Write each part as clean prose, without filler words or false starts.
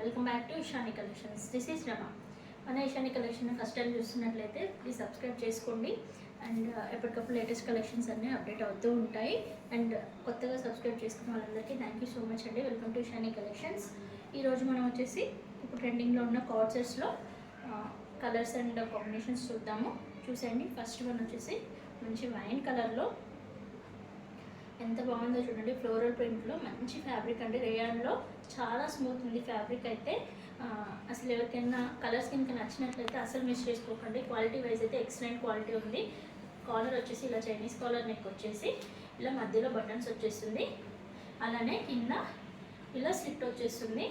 Welcome back to Ishani collections. This is Rama. మన Ishani collection first time చూస్తున్నట్లయితే please subscribe చేసుకోండి. And ఎప్పటికప్పుడు లేటెస్ట్ కలెక్షన్స్ అన్నీ అప్డేట్ అవుతూ ఉంటాయి. అండ్ కొత్తగా సబ్స్క్రైబ్ చేసుకున్న వాళ్ళందరికీ థ్యాంక్ యూ సో మచ్ అండి. Welcome to Ishani collections. ఈరోజు మనం వచ్చేసి ఇప్పుడు ట్రెండింగ్లో ఉన్న కార్డ్సెస్లో కలర్స్ అండ్ కాంబినేషన్స్ చూద్దాము. చూసేయండి. ఫస్ట్ వన్ వచ్చేసి మంచి వైన్ కలర్లో ఎంత బాగుందో చూడండి. ఫ్లోరల్ ప్రింట్లో మంచి ఫ్యాబ్రిక్ అండి. రేయాన్లో చాలా స్మూత్ ఉంది ఫ్యాబ్రిక్ అయితే. అసలు ఎవరికైనా కలర్స్ కనుక నచ్చినట్లయితే అసలు మిస్ చేసుకోకండి. క్వాలిటీ వైజ్ అయితే ఎక్సలెంట్ క్వాలిటీ ఉంది. కాలర్ వచ్చేసి ఇలా చైనీస్ కాలర్ నెక్ వచ్చేసి ఇలా మధ్యలో బటన్స్ వచ్చేస్తుంది. అలానే కింద ఇలా స్లిట్ వచ్చేస్తుంది.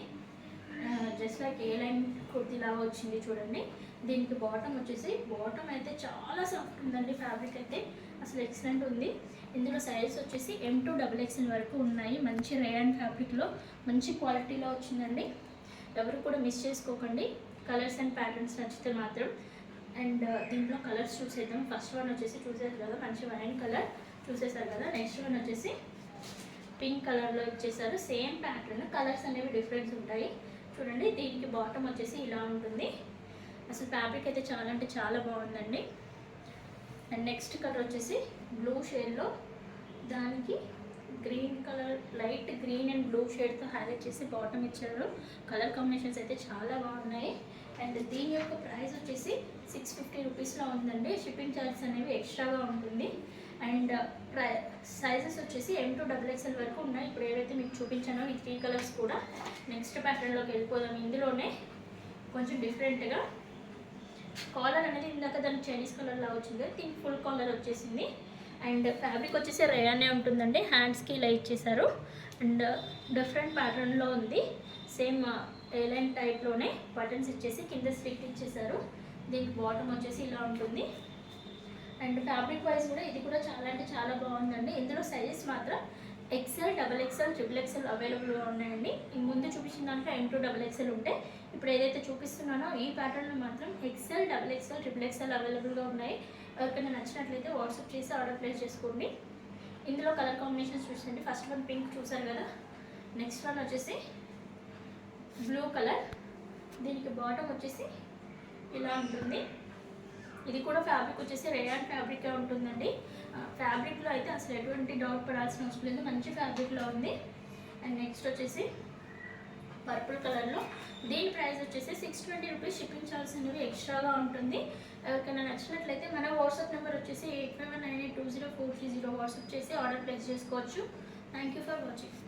జస్ట్ లైక్ ఏ లైన్ కుర్తీ లాగా వచ్చింది చూడండి. దీనికి బాటమ్ వచ్చేసి బాటమ్ అయితే చాలా సాఫ్ట్ ఉందండి. ఫ్యాబ్రిక్ అయితే అసలు ఎక్సలెంట్ ఉంది. ఇందులో సైజ్ వచ్చేసి M2 XXL వరకు ఉన్నాయి. మంచి రేయాన్ ఫ్యాబ్రిక్లో మంచి క్వాలిటీలో వచ్చిందండి. ఎవరు కూడా మిస్ చేసుకోకండి. కలర్స్ అండ్ ప్యాటర్న్స్ నచ్చితే మాత్రం. అండ్ దీంట్లో కలర్స్ చూసేద్దాం. ఫస్ట్ వన్ వచ్చేసి చూసేది కదా మంచి వైన్ కలర్ చూసేసారు కదా. నెక్స్ట్ వన్ వచ్చేసి పింక్ కలర్లో ఇచ్చేసారు. సేమ్ ప్యాటర్న్, కలర్స్ అనేవి డిఫరెన్స్ ఉంటాయి చూడండి. దీనికి బాటమ్ వచ్చేసి ఇలా ఉంటుంది. అసలు ఫ్యాబ్రిక్ అయితే చాలా అంటే చాలా బాగుందండి. అండ్ నెక్స్ట్ కలర్ వచ్చేసి బ్లూ షేడ్లో దానికి green colour, light green and blue షేడ్తో హైలైట్ చేసి బాటమ్ ఇచ్చారు. కలర్ కాంబినేషన్స్ అయితే చాలా బాగున్నాయి. అండ్ దీని యొక్క ప్రైస్ వచ్చేసి 650 రూపీస్లో ఉందండి. షిప్పింగ్ ఛార్జెస్ అనేవి ఎక్స్ట్రాగా ఉంటుంది. అండ్ సైజెస్ వచ్చేసి M2 XXL వరకు ఉన్నాయి. ఇప్పుడు ఏవైతే మీకు చూపించానో ఈ 3 కలర్స్ కూడా. నెక్స్ట్ ప్యాటర్న్లోకి వెళ్ళిపోదాం. ఇందులోనే కొంచెం డిఫరెంట్గా కాలర్ అనేది ఇందాక దానికి చైనీస్ కలర్ లాగా వచ్చింది. దీనికి ఫుల్ కాలర్ వచ్చేసింది. అండ్ ఫ్యాబ్రిక్ వచ్చేసి రేయానే ఉంటుందండి. హ్యాండ్స్కి ఇలా ఇచ్చేసారు. అండ్ డిఫరెంట్ ప్యాటర్న్లో ఉంది. సేమ్ ఏలైన్ టైప్లోనే బటన్స్ ఇచ్చేసి కింద స్లిట్ ఇచ్చేసారు. దీనికి బాటమ్ వచ్చేసి ఇలా ఉంటుంది. అండ్ ఫ్యాబ్రిక్ వైజ్ కూడా ఇది కూడా చాలా అంటే చాలా బాగుందండి. ఇందులో సైజెస్ మాత్రం XL, XXL, XXL అవైలబుల్గా ఉన్నాయండి. ముందు చూపించిన దాంట్లో M2 XXL ఉంటే ఇప్పుడు ఏదైతే చూపిస్తున్నానో ఈ ప్యాటర్న్లో మాత్రం XL, XXL, XXL అవైలబుల్గా ఉన్నాయి. ఎవరికైనా నచ్చినట్లయితే వాట్సాప్ చేసి ఆర్డర్ ప్లేస్ చేసుకోండి. ఇందులో కలర్ కాంబినేషన్స్ చూసండి. ఫస్ట్ వన్ పింక్ చూసారు కదా. నెక్స్ట్ వన్ వచ్చేసి బ్లూ కలర్. దీనికి బాటమ్ వచ్చేసి ఇలా ఉంటుంది. ఇది కూడా ఫ్యాబ్రిక్ వచ్చేసి రేయాన్ ఫ్యాబ్రిక్గా ఉంటుందండి. ఫ్యాబ్రిక్లో అయితే అసలు ఎటువంటి డౌట్ పడాల్సిన అవసరం లేదు. మంచి ఫ్యాబ్రిక్లో ఉంది. అండ్ నెక్స్ట్ వచ్చేసి పర్పుల్ కలర్లో. దీని ప్రైస్ వచ్చేసి 620 రూపీస్. షిప్పింగ్ ఛార్జెస్ అనేవి ఎక్స్ట్రాగా ఉంటుంది. ఎవరికైనా నచ్చినట్లయితే మన వాట్సాప్ నెంబర్ వచ్చేసి 8519820430 వాట్సాప్ చేసి ఆర్డర్ ప్లేస్ చేసుకోవచ్చు. Thank you for watching.